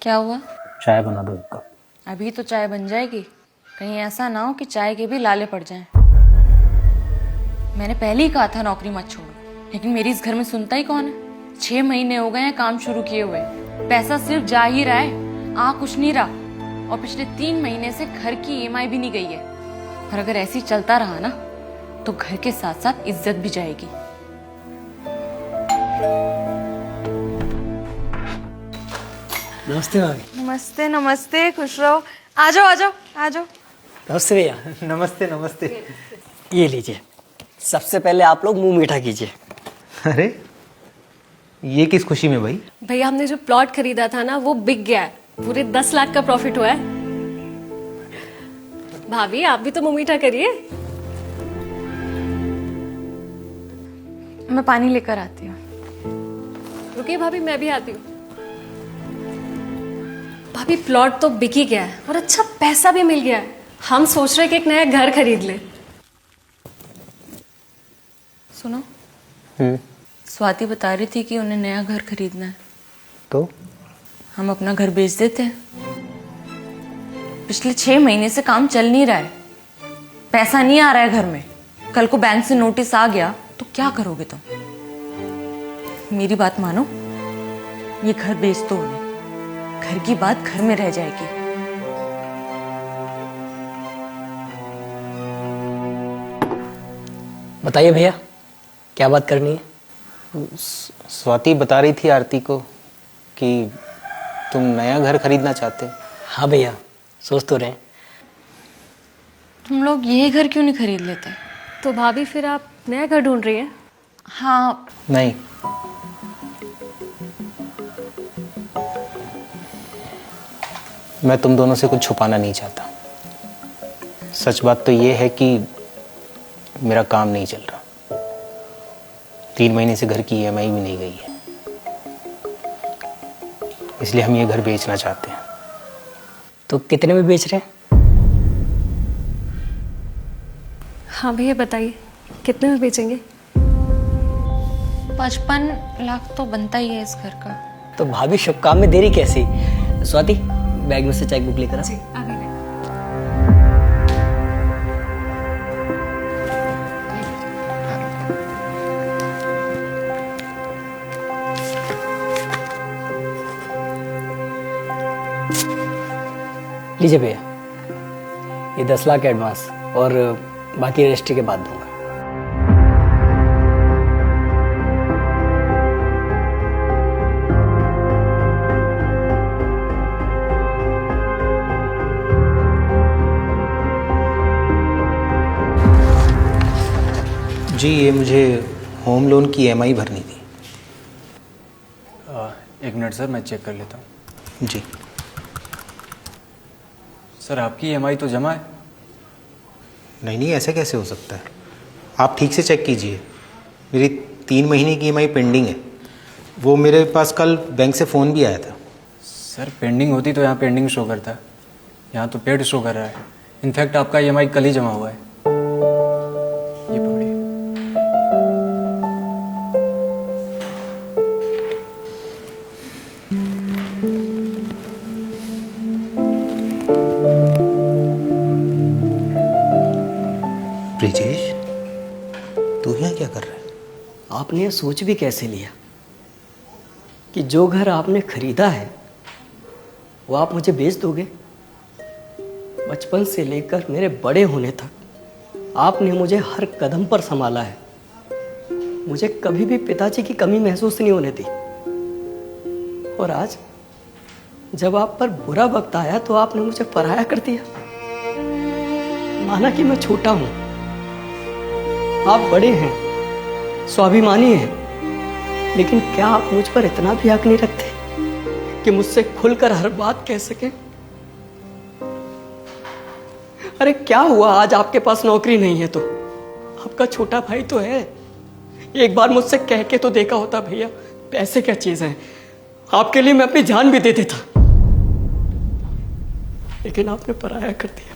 क्या हुआ? चाय बना दो एक कप। अभी तो चाय बन जाएगी, कहीं ऐसा ना हो कि चाय के भी लाले पड़ जाएं। मैंने पहले ही कहा था नौकरी मत छोड़ो, लेकिन मेरी इस घर में सुनता ही कौन है। 6 महीने हो गए हैं काम शुरू किए हुए, पैसा सिर्फ जा ही रहा है, आ कुछ नहीं रहा। और पिछले 3 महीने से घर की EMI भी नहीं गई है। और अगर ऐसे ही चलता रहा ना तो घर के साथ साथ इज्जत भी जाएगी। नमस्ते भाभी। नमस्ते नमस्ते, खुश रहो। आ जाओ आ जाओ आ जाओ। नमस्ते भैया। नमस्ते नमस्ते। ये लीजिए, सबसे पहले आप लोग मुंह मीठा कीजिए। अरे ये किस खुशी में भाई? भैया हमने जो प्लॉट खरीदा था ना वो बिक गया है, पूरे 10 लाख का प्रॉफिट हुआ है। भाभी आप भी तो मुंह मीठा करिए। मैं पानी लेकर आती हूँ। रुकिए भाभी, मैं भी आती हूँ। भाभी प्लॉट तो बिक ही गया है और अच्छा पैसा भी मिल गया है। हम सोच रहे कि एक नया घर खरीद ले। सुनो, स्वाति बता रही थी कि उन्हें नया घर खरीदना है, तो हम अपना घर बेच देते हैं। पिछले 6 महीने से काम चल नहीं रहा है, पैसा नहीं आ रहा है घर में। कल को बैंक से नोटिस आ गया तो क्या करोगे तुम? मेरी बात मानो, ये घर बेच दो उन्हें, घर की बात घर में रह जाएगी। बताइए भैया, क्या बात करनी है? स्वाति बता रही थी आरती को कि तुम नया घर खरीदना चाहते हो। हाँ भैया, सोच तो रहे। तुम लोग यही घर क्यों नहीं खरीद लेते? तो भाभी फिर आप नया घर ढूंढ रही हैं? हाँ, नहीं, मैं तुम दोनों से कुछ छुपाना नहीं चाहता। सच बात तो ये है कि मेरा काम नहीं चल रहा। 3 महीने से घर की EMI भी नहीं गई है, इसलिए हम ये घर बेचना चाहते हैं। तो कितने में बेच रहे हैं? हाँ भैया बताइए, कितने में बेचेंगे? 55 लाख तो बनता ही है इस घर का। तो भाभी शुभ काम में देरी कैसी? स्वाति, बैग में से चेक बुक लेकर आ। जी आगे ले। लीजिए भैया, ये 10 लाख एडवांस और बाकी रजिस्ट्री के बाद दूंगा। जी, ये मुझे होम लोन की EMI भरनी थी। एक मिनट सर, मैं चेक कर लेता हूँ। जी सर, आपकी EMI तो जमा है। नहीं नहीं, ऐसे कैसे हो सकता है? आप ठीक से चेक कीजिए। मेरी 3 महीने की EMI पेंडिंग है। वो मेरे पास कल बैंक से फ़ोन भी आया था। सर पेंडिंग होती तो यहाँ पेंडिंग शो करता, यहाँ तो पेड शो कर रहा है। इनफैक्ट आपका EMI कल ही जमा हुआ है। ये पकड़िए। ब्रिजेश, तू यहाँ क्या कर रहा है? आपने ये सोच भी कैसे लिया कि जो घर आपने खरीदा है वो आप मुझे बेच दोगे? बचपन से लेकर मेरे बड़े होने तक आपने मुझे हर कदम पर संभाला है। मुझे कभी भी पिताजी की कमी महसूस नहीं होने दी। और आज जब आप पर बुरा वक्त आया तो आपने मुझे पराया कर दिया। माना कि मैं छोटा हूं, आप बड़े हैं, स्वाभिमानी हैं, लेकिन क्या आप मुझ पर इतना भी हक नहीं रखते कि मुझसे खुलकर हर बात कह सकें? अरे क्या हुआ आज आपके पास नौकरी नहीं है तो? आपका छोटा भाई तो है, एक बार मुझसे कह के तो देखा होता, भैया पैसे क्या चीज है, आपके लिए मैं अपनी जान भी दे देता। लेकिन आपने पराया कर दिया।